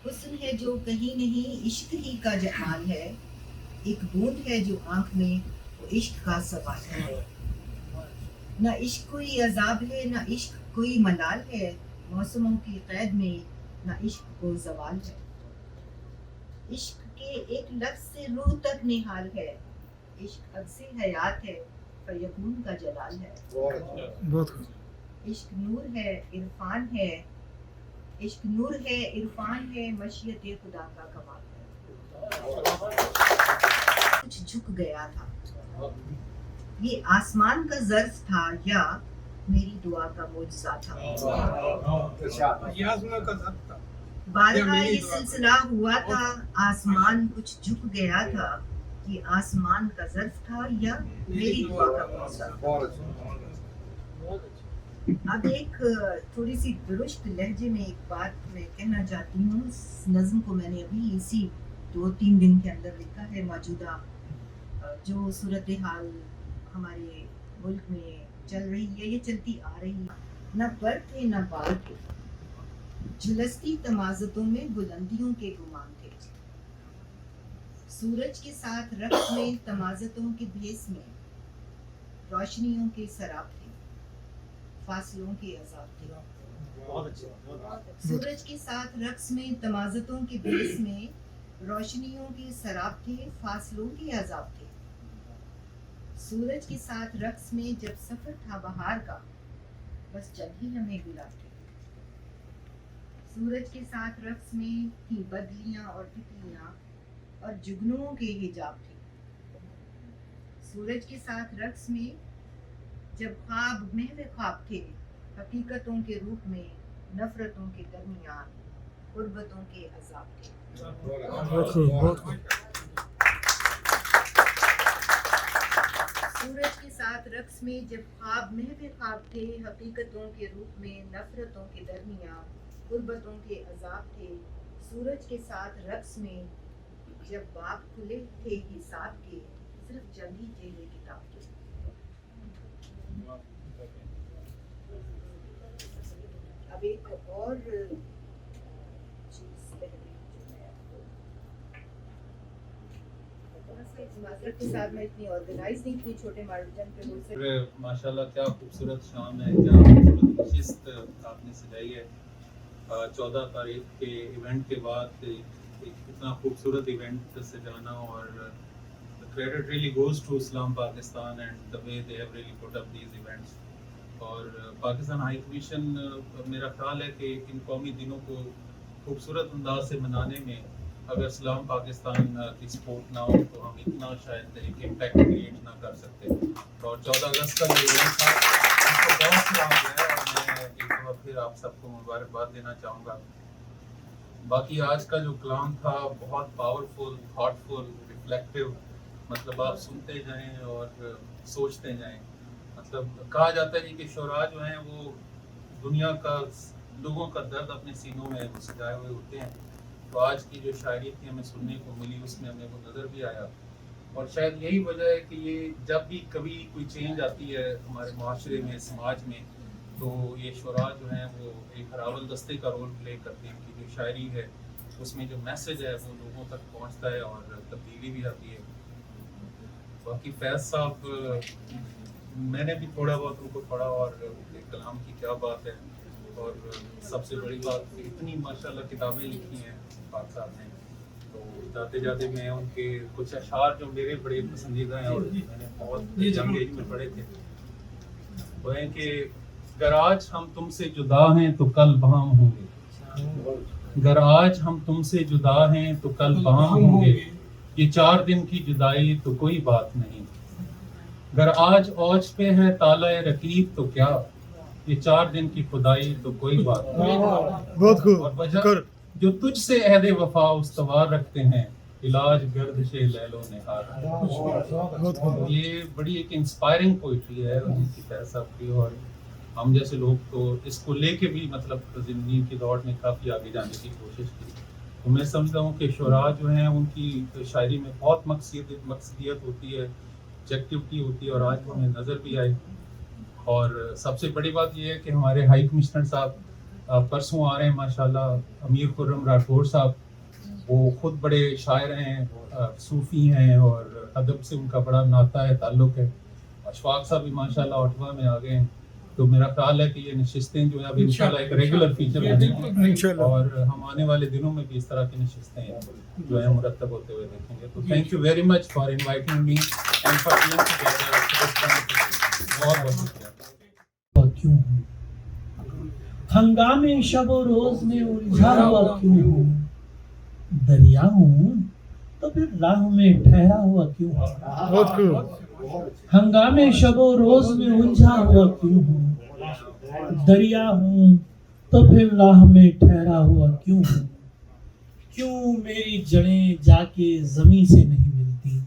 حسن ہے جو کہیں نہیں عشق ہی کا جمال ہے، ایک بوند ہے جو آنکھ میں وہ عشق کا سوال ہے، نہ عشق کوئی عذاب ہے نہ عشق کوئی ملال ہے، موسموں کی قید میں نہ عشق کو زوال ہے، عشق کے ایک لفظ سے روح تک نہال ہے، عشق عکس حیات ہے فیکون کا جلال ہے، بہت عشق نور ہے عرفان ہے، عشق نور ہے عرفان ہے مشیت خدا کا کمال ہے، کچھ جھک گیا تھا یہ آسمان کا ظرف تھا یا میری دعا کا معجزہ تھا، بارہا یہ سلسلہ ہوا تھا آسمان کچھ جھک گیا تھا، یہ آسمان کا ظرف تھا یا میری دعا کا معجزہ تھا۔ اب ایک تھوڑی سی درست لہجے میں ایک بات میں کہنا چاہتی ہوں، اس نظم کو میں نے ابھی اسی 2-3 دن کے اندر لکھا ہے۔ موجودہ جو صورتحال ہمارے ملک میں چل رہی ہے، یہ چلتی آ رہی ہے، نہ پر تھے نہ بال تھے، جھلستی تمازتوں میں بلندیوں کے گمان تھے، سورج کے ساتھ رقص میں تمازتوں کے بھیس میں روشنیوں کے سراب تھے، فاصلوں کے عذاب تھے، سورج کے ساتھ رقص میں تمازتوں کے بھیس میں روشنیوں کے سراب تھے، فاصلوں کے عذاب تھے، سورج کے ساتھ رقص میں جب سفر تھا بہار کا بس چند ہی لمحے گلاب تھے، سورج کے ساتھ رقص میں تھی بدلیاں اور تتلیاں اور جگنوں کے حجاب تھے، سورج کے ساتھ رقص میں جب خواب محو خواب تھے، حقیقتوں کے روپ میں نفرتوں کے درمیان غربتوں کے عذاب تھے، سورج کے ساتھ رقص میں جب خواب محو خواب تھے، حقیقتوں کے روپ میں نفرتوں کے درمیان غربتوں کے عذاب تھے، سورج کے ساتھ رقص میں جب باب کھلے تھے حساب کے صرف چند ہی چہرے کتاب کے۔ اب ایک اور چیز پہلے جو میں آپ کو معذرت کے ساتھ میں اتنی آرگنائز نہیں تھی، چھوٹے مارجن پہ ہو سکتے۔ ماشاءاللہ کیا خوبصورت شام ہے، کیا خوبصورت نشست آپ نے سجائی ہے 14 تاریخ کے ایونٹ کے بعد اتنا خوبصورت ایونٹ سجانا، اور credit really goes to Islam Pakistan and the way they have really put up these events. اور پاکستان ہائی کمیشن میرا خیال ہے کہ ان قومی دنوں کو خوبصورت انداز سے منانے میں اگر اسلام پاکستان کی سپورٹ نہ ہو تو ہم اتنا شاید ایک امپیکٹ کریٹ نہ کر سکتے، اور 14 اگست کا جو ایونٹ تھا اس کو بہت سراہا گیا ہے، اور میں ایک بار پھر آپ سب کو مبارکباد دینا چاہوں گا۔ باقی آج کا جو کلام تھا بہت پاورفل، تھاٹفل، ریفلیکٹیو، مطلب آپ سنتے جائیں اور سوچتے جائیں۔ مطلب کہا جاتا ہے کہ شعراء جو ہیں وہ دنیا کا لوگوں کا درد اپنے سینوں میں سجائے ہوئے ہوتے ہیں، تو آج کی جو شاعری تھی ہمیں سننے کو ملی، اس میں ہمیں وہ نظر بھی آیا، اور شاید یہی وجہ ہے کہ یہ جب بھی کبھی کوئی چینج آتی ہے ہمارے معاشرے میں، سماج میں، تو یہ شعراء جو ہیں وہ ایک ہراول دستے کا رول پلے کرتے ہیں کہ جو شاعری ہے اس میں جو میسج ہے وہ لوگوں تک پہنچتا ہے اور تبدیلی بھی آتی ہے۔ باقی فیض صاحب، میں نے بھی تھوڑا بہت ان کو پڑھا اور کلام کی کیا بات ہے، اور سب سے بڑی بات اتنی ماشاءاللہ کتابیں لکھی ہیں پاک صاحب نے، تو جاتے جاتے میں ان کے کچھ اشعار جو میرے بڑے پسندیدہ ہیں اور میں نے بہت جنگ ایج میں پڑھے تھے، وہ ہیں کہ گر آج ہم تم سے جدا ہیں تو کل بہام ہوں گے، گر آج ہم تم سے جدا ہیں تو کل بہام ہوں گے، یہ 4 دن کی جدائی تو کوئی بات نہیں، گر آج اوج پہ ہے تالہ رقیب تو کیا، یہ 4 دن کی خدائی تو کوئی بات نہیں، بہت خوب، اور وجہ جو تجھ سے عہد وفا استوار رکھتے ہیں، علاج گردش لیل و نہار۔ یہ بڑی ایک انسپائرنگ پوئٹری ہے ان کی فیض صاحب کی، اور ہم جیسے لوگ تو اس کو لے کے بھی مطلب زندگی کی دوڑ میں کافی آگے جانے کی کوشش کی، تو میں سمجھتا ہوں کہ شعراء جو ہیں ان کی شاعری میں بہت مقصدیت ہوتی ہے، آبجیکٹیوٹی ہوتی ہے، اور آج وہ ہمیں نظر بھی آئی۔ اور سب سے بڑی بات یہ ہے کہ ہمارے ہائی کمشنر صاحب پرسوں آ رہے ہیں ماشاءاللہ امیر خرم راٹھور صاحب. وہ خود بڑے شاعر ہیں, صوفی ہیں, اور ادب سے ان کا بڑا ناتا ہے, تعلق ہے. اشفاق صاحب بھی ماشاءاللہ آٹوا میں آ گئے ہیں. تو میرا خیال ہے کہ یہ نشستیں جو ہے اب انشاءاللہ ایک ریگولر فیچر بنے گی, اور ہم آنے والے دنوں میں بھی اس طرح کی نشستیں جو ہے مرتب ہوتے ہوئے دیکھیں گے. تو thank you very much for inviting me and for being together. بہت بہت شکریہ. کیوں ہوں ہنگامے شب و روز میں الجھا ہوا کیوں ہوں, دریا ہوں تو پھر راہ میں ٹھہرا ہوا کیوں ہوں, بہت خوب. ہنگامے شب و روز میں الجھا ہوا کیوں ہوں, دریا ہوں تو پھر راہ میں ٹھہرا ہوا کیوں ہوں. کیوں میری جڑیں جا کے زمین سے نہیں ملتی,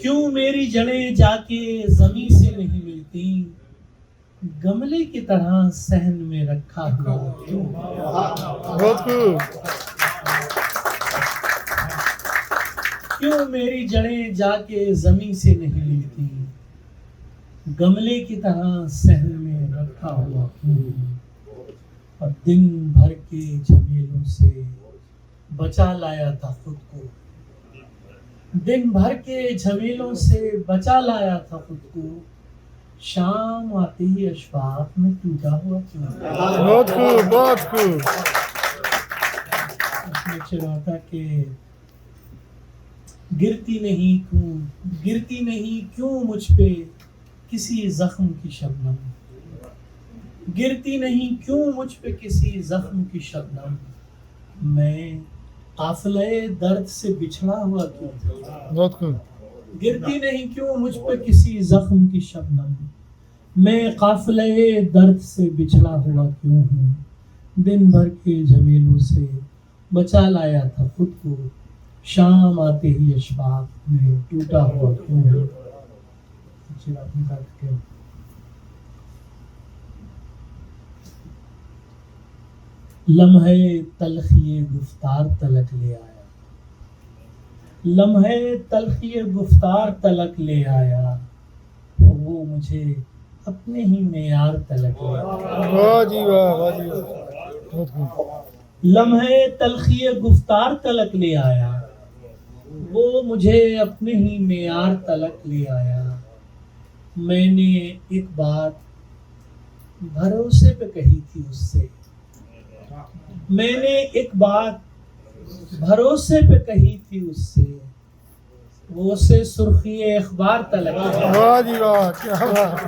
کیوں میری جڑیں جا کے زمین سے نہیں ملتی, گملے کی طرح صحن میں رکھا ہوا کیوں ہوں. بہت خوب. کیوں میری جڑیں جا کے زمین سے نہیں ملتی, گملے کی طرح صحن میں رکھا ہوا کیوں ہوں. اور دن بھر کے جھمیلوں سے بچا لایا تھا خود کو, دن بھر کے جھمیلوں سے بچا لایا تھا خود کو, شام آتے ہی اشفاق میں ٹوٹا ہوا کیوں ہوں. بہت خوب. بہت خوب. اس میں چراتا کہ گرتی نہیں کیوں مجھ پہ کسی زخم کی شبنم, گرتی نہیں کیوں مجھ پہ کسی زخم کی شبنم, میں قافلے درد سے بچھڑا ہوا کیوں ہوں. بہت خوب. گرتی نہیں کیوں مجھ پہ کسی زخم کی شبنم, میں قافلے درد سے بچھڑا ہوا کیوں ہوں. دن بھر کے جھمیلوں سے بچا لایا تھا خود کو, شام آتے ہی اشفاق میں ٹوٹا ہوا کیوں ہوں. لمحے تلخی گفتار تلک لے آیا, لمحے تلخی گفتار تلک لے آیا, وہ مجھے اپنے ہی معیار تلک لے آیا. واہ جی واہ. واہ جی واہ. بہت خوب. لمحے تلخی گفتار تلک لے آیا, وہ مجھے اپنے ہی معیار تلک لے آیا. میں نے ایک بات بھروسے پہ کہی تھی اس سے, میں نے ایک بات بھروسے پہ کہی تھی اس سے, وہ اسے سرخی اخبار تلک لے آیا. واہ جی واہ. کیا بات ہے.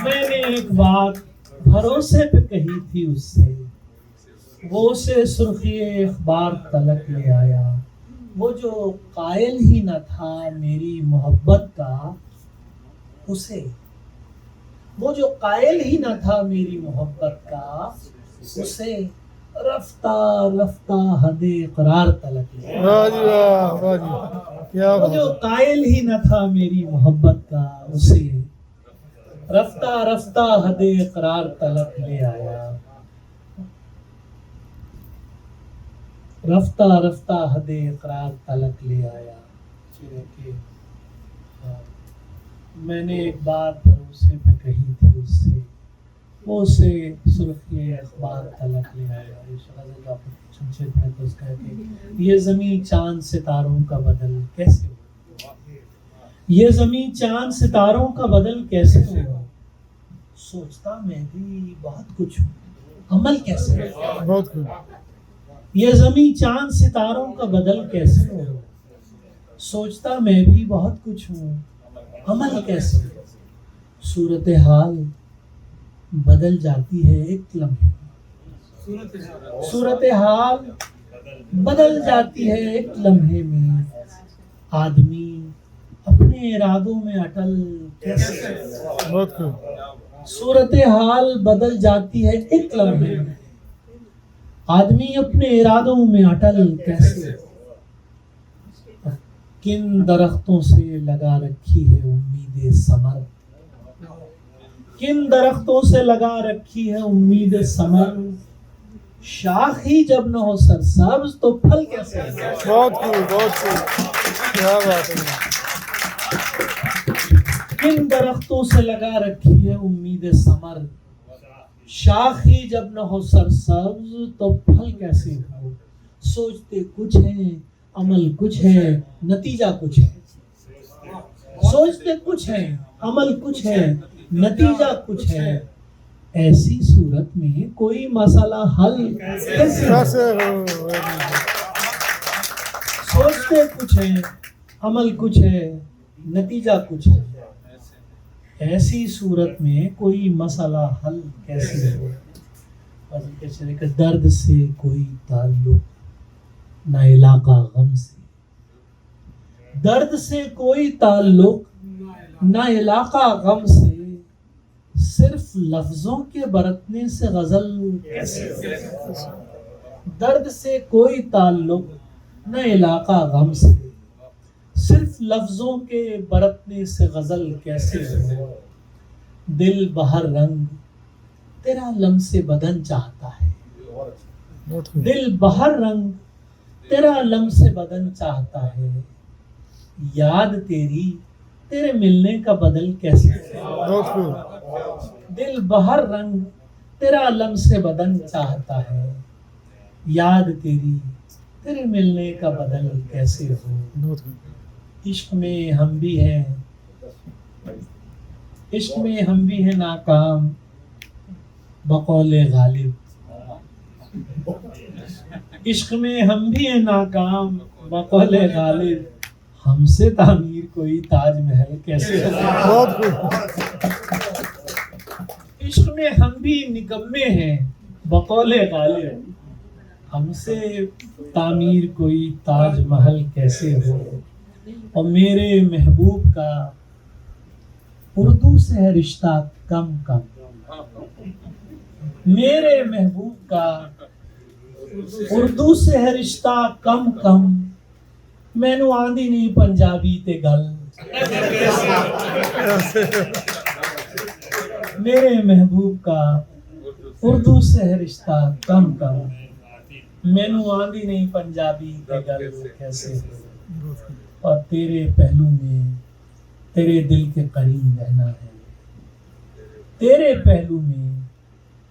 میں نے ایک بات بھروسے پہ کہی تھی اس سے, وہ اسے سرخی اخبار تلک لے آیا. وہ جو قائل ہی نہ تھا میری محبت کا اسے, وہ جو قائل ہی نہ تھا میری محبت کا اسے رفتہ رفتہ حد اقرار تلک لے آیا. واہ جی واہ. واہ جی واہ. کیا وہ بات جو ہے. قائل ہی نہ تھا میری محبت کا اسے رفتہ رفتہ حد اقرار تلک لے آیا. رفتہ رفتہ حد اقرار تلک لے آیا. میں نے ایک بات بھروسے پہ کہی تھی اس سے, وہ اسے سرخی اخبار تلک لے آیا. تو اس کا ہے کہ یہ زمین چاند ستاروں کا بدل کیسے ہوا, یہ زمین چاند ستاروں کا بدل کیسے ہوا, سوچتا میں بھی بہت کچھ ہوں, عمل کیسے ہوا. بہت خوب. یہ زمین چاند ستاروں کا بدل کیسے ہو, سوچتا میں بھی بہت کچھ ہوں, عمل کیسے ہو. صورتحال بدل جاتی ہے ایک لمحے, صورتحال بدل جاتی ہے ایک لمحے میں, آدمی اپنے ارادوں میں اٹل کیسے ہو. بہت خوب. صورتحال بدل جاتی ہے ایک لمحے میں, آدمی اپنے ارادوں میں اٹل کیسے ہو. کن درختوں سے لگا رکھی ہے امید ثمر, کن درختوں سے لگا رکھی ہے امید ثمر, شاخ ہی جب نہ ہو سرسبز تو پھل کیسے ہو. بہت خوب. بہت خوب. کیا بات ہے. کن درختوں سے لگا رکھی ہے امید ثمر, شاخ ہی جب نہ ہو سرسبز تو پھل کیسے ہو. سوچتے کچھ ہیں عمل کچھ ہے نتیجہ کچھ ہے. سوچتے کچھ ہیں عمل کچھ ہے نتیجہ کچھ ہے. ایسی صورت میں کوئی مسئلہ حل کیسے ہو؟ کیسے ہو؟ سوچتے کچھ ہیں عمل کچھ ہے نتیجہ کچھ ہے. ایسی صورت میں کوئی مسئلہ حل کیسے ہو؟ کہ درد سے کوئی تعلق نہ علاقہ غم سے. درد سے کوئی تعلق نہ علاقہ غم سے. صرف لفظوں کے برتنے سے غزل کیسے ہو؟ درد سے کوئی تعلق نہ علاقہ غم سے. صرف لفظوں کے برتنے سے غزل کیسے ہو؟ دل بہر رنگ تیرا لمس بدن چاہتا ہے. دل بہر رنگ تیرا لمس بدن چاہتا ہے. یاد تیری تیرے ملنے کا بدل کیسے ہو؟ دل بہر رنگ تیرا لمس بدن چاہتا ہے. یاد تیری تیرے ملنے کا بدل کیسے ہو؟ عشق میں ہم بھی ہیں عشق میں ہم بھی ہیں ناکام بقول غالب. عشق میں ہم بھی ہیں ناکام بقول غالب. ہم سے تعمیر کوئی تاج محل کیسے ہو؟ عشق میں ہم بھی نکمے ہیں بقول غالب. ہم سے تعمیر کوئی تاج محل کیسے ہو؟ اور میرے محبوب کا اردو سے ہے رشتہ کم کم. میرے محبوب کا اردو سے ہے رشتہ کم کم. مینو آندی نہیں پنجابی تے گل. میرے محبوب کا اردو سے ہے رشتہ کم کم. مینو آندی نہیں پنجابی تے گل کیسے ہو؟ اور تیرے پہلو میں تیرے دل کے قریب رہنا ہے. تیرے پہلو میں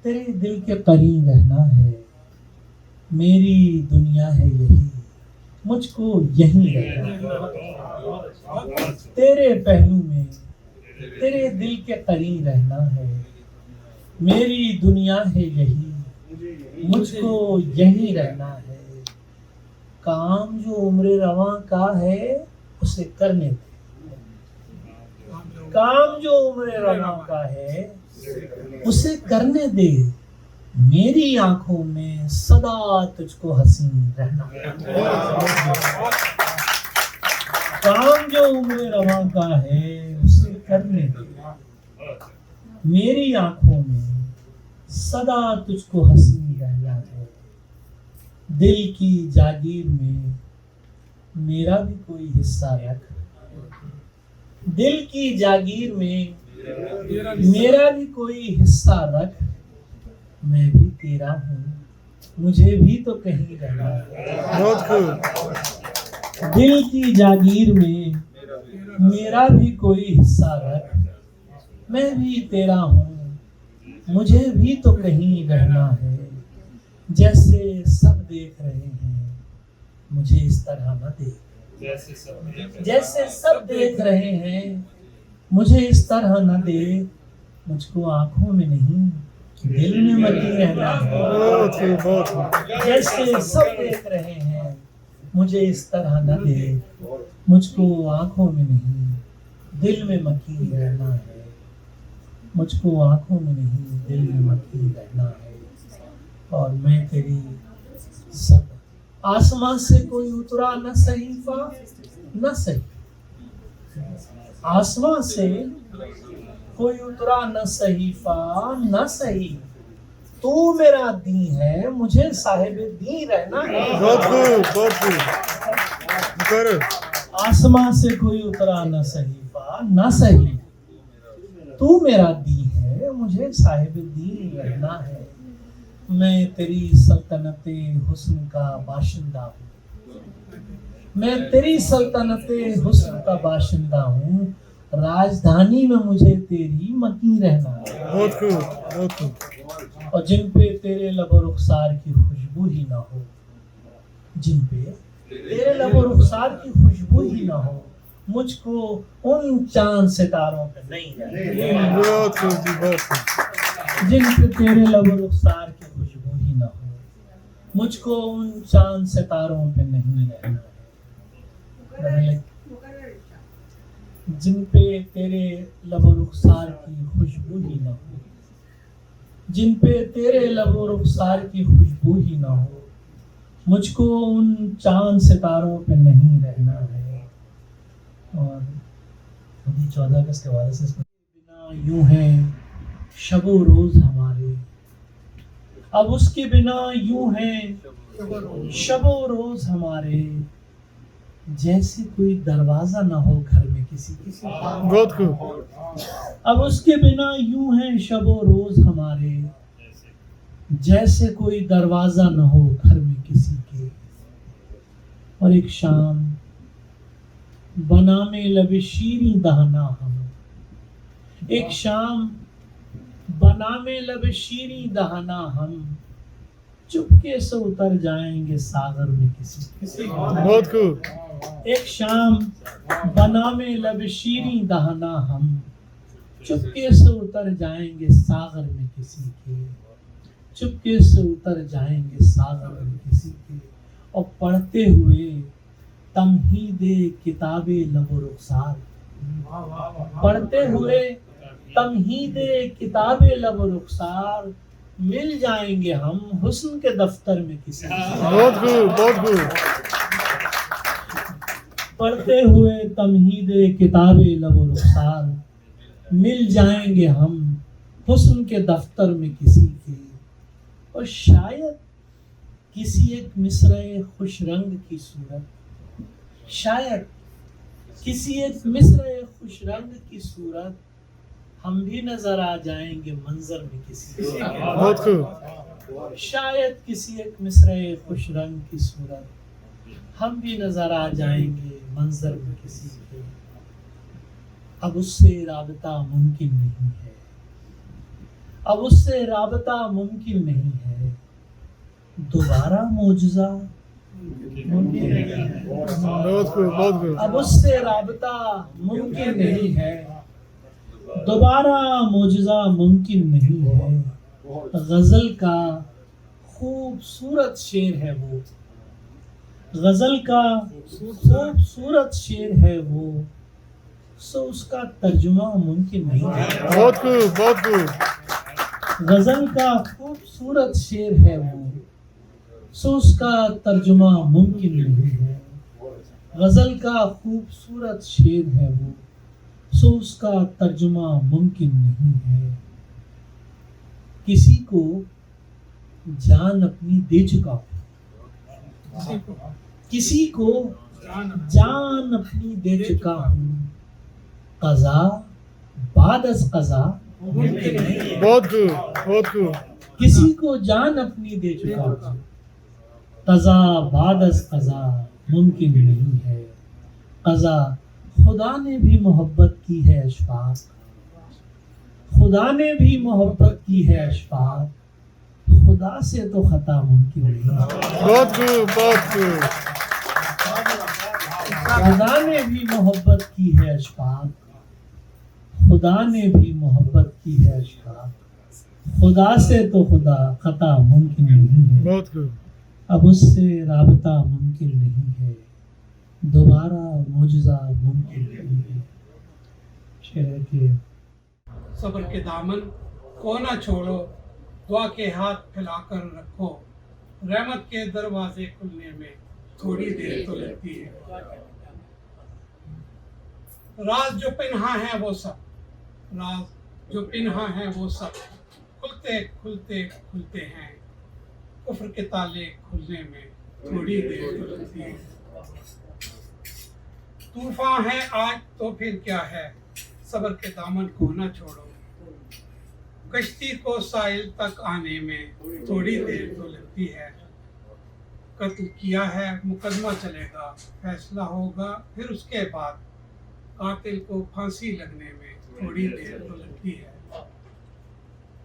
تیرے دل کے قریب رہنا ہے. میری دنیا ہے یہی مجھ کو یہی رہنا ہے. تیرے پہلو میں تیرے دل کے قریب رہنا ہے. میری دنیا ہے یہی مجھ کو یہی رہنا ہے. کام جو عمر رواں کا ہے اسے کرنے دے. کام جو عمر رواں کا ہے اسے کرنے دے. میری آنکھوں میں سدا تجھ کو حسین رہنا. کام جو عمر رواں کا ہے اسے کرنے دے. میری آنکھوں میں سدا تجھ کو حسین رہنا ہے. دل کی جاگیر میں میرا بھی کوئی حصہ رکھ. دل کی جاگیر میں میرا بھی کوئی حصہ رکھ. میں بھی تیرا ہوں مجھے بھی تو کہیں رہنا ہے. دل کی جاگیر میں میرا بھی کوئی حصہ رکھ. میں بھی تیرا ہوں مجھے بھی تو کہیں رہنا ہے. جیسے سب دیکھ رہے ہیں مجھے اس طرح نہ دیکھ. جیسے سب دیکھ رہے ہیں مجھے اس طرح نہ دیکھ. مجھ کو آنکھوں میں نہیں دل میں مکی رہنا ہے. جیسے سب دیکھ رہے ہیں مجھے اس طرح نہ دیکھ. مجھ کو آنکھوں میں نہیں دل میں مکی رہنا ہے. مجھ کو آنکھوں میں نہیں دل میں مکی رہنا ہے. اور میں تیری سب آسمان سے کوئی اترا نہ صحیفہ نہ صحیح. آسمان سے کوئی اترا نہ صحیفہ نہ صحیح. تو میرا دین ہے مجھے صاحب دین رہنا ہے. آسمان سے کوئی اترا نہ صحیفہ نہ صحیح. تو میرا دین ہے مجھے صاحب دین رہنا ہے. میں تیری سلطنت حسن کا باشندہ ہوں. میں تیری سلطنت حسن کا باشندہ ہوں. راجدھانی میں مجھے تیری مکی رہنا ہے. اور جن پہ تیرے لب و رخسار کی خوشبو ہی نہ ہو، جن پہ تیرے لب و رخسار کی خوشبو ہی نہ ہو، مجھ کو ان چاند ستاروں پہ نہیں رہنا۔ بہت خوب جی، بہت خوب۔ جن پہ تیرے لب و رخسار کی خوشبو ہی نہ ہو، مجھ کو ان چاند ستاروں پہ نہیں رہنا ہے۔ جن پہ تیرے لب و رخسار کی خوشبو ہی نہ ہو، جن پہ تیرے لب و رخسار کی خوشبو ہی نہ ہو، مجھ کو ان چاند ستاروں پہ نہیں رہنا ہے۔ اور 14 اگست کے حوالے سے اس میں بنا یوں ہیں شب و روز ہمارے، اب اس کے بنا یوں ہیں شب و روز ہمارے، جیسے کوئی دروازہ نہ ہو گھر میں کسی کے۔ بہت خوب۔ اب اس کے بنا یوں ہیں شب و روز ہمارے، جیسے کوئی دروازہ نہ ہو گھر میں کسی کے۔ اور ایک شام بنا میں لب شیریں دہنا ہم، ایک شام بنا میں لب شیریں دہنا ہم، چپکے سے اتر جائیں گے ساغر میں کسی۔ بہت خوب۔ ایک شام بنا میں لب شیریں دہنا ہم، چپکے سے اتر جائیں گے ساغر میں کسی کے، چپکے سے اتر جائیں گے ساغر میں کسی کے۔ اور پڑھتے ہوئے تمہید کتاب لب و رخسار، پڑھتے ہوئے تمہید کتاب لب و رخسار، مل جائیں گے ہم حسن کے دفتر میں کسی کے۔ بہت خوب، بہت خوب۔ پڑھتے ہوئے تمہید کتاب لب و رخسار، مل جائیں گے ہم حسن کے دفتر میں کسی کے۔ اور شاید کسی ایک مصرع خوش رنگ کی صورت، شاید کسی ایک مصرع خوش رنگ کی صورت، ہم بھی نظر آ جائیں گے منظر میں کسی کے۔ بہت خوب۔ شاید کسی ایک مصرع خوش رنگ کی صورت، ہم بھی نظر آ جائیں گے منظر میں کسی کے۔ اب اس سے رابطہ ممکن نہیں ہے، اب اس سے رابطہ ممکن نہیں ہے، دوبارہ معجزہ ممکن نہیں ہے۔ بہت خوب، بہت خوب۔ اب اس سے رابطہ ممکن نہیں ہے، دوبارہ معجزہ ممکن نہیں ہے۔ غزل کا خوبصورت شعر ہے وہ، غزل کا خوبصورت شعر ہے وہ، سو اس کا ترجمہ ممکن نہیں ہے۔ بہت خوب، بہت خوب۔ غزل کا خوبصورت شعر ہے وہ، سو اس کا ترجمہ ممکن نہیں ہے۔ غزل کا خوبصورت شعر ہے وہ، سو اس کا ترجمہ ممکن نہیں ہے۔ کسی کو جان اپنی دے چکا ہوں، کسی کو جان اپنی دے چکا ہوں، قضا بعد از قضا ممکن نہیں ہے۔ بہت خوب، بہت خوب۔ کسی کو جان اپنی دے چکا ہوں، قضا بعد از قضا ممکن نہیں ہے۔ قضا خدا نے بھی محبت کی ہے اشفاق، خدا نے بھی محبت کی ہے اشفاق، خدا سے تو خطا ممکن نہیں ہے۔ بہت خوب، بہت خوب۔ خدا نے بھی محبت کی ہے اشفاق، خدا نے بھی محبت کی ہے اشفاق، خدا سے تو خدا خطا ممکن نہیں ہے۔ بہت خوب۔ اب اس سے رابطہ ممکن نہیں ہے، دوبارہ معجزہ ممکن نہیں ہے۔ شعر کے صبر کے دامن کو نہ چھوڑو، دعا کے ہاتھ پھیلا کر رکھو، رحمت کے دروازے کھلنے میں تھوڑی دیر تو لگتی ہے۔ راز جو پنہا ہے وہ سب، راز جو پنہا ہے وہ سب، کھلتے کھلتے کھلتے ہیں، کفر کے تالے کھلنے میں تھوڑی دیر تو لگتی ہے۔ طوفان ہے آج تو پھر کیا ہے، صبر کے دامن کو نہ چھوڑو، کشتی کو ساحل تک آنے میں تھوڑی دیر تو لگتی ہے۔ قتل کیا ہے مقدمہ چلے گا، فیصلہ ہوگا پھر اس کے بعد، قاتل کو پھانسی لگنے میں تھوڑی دیر تو لگتی ہے۔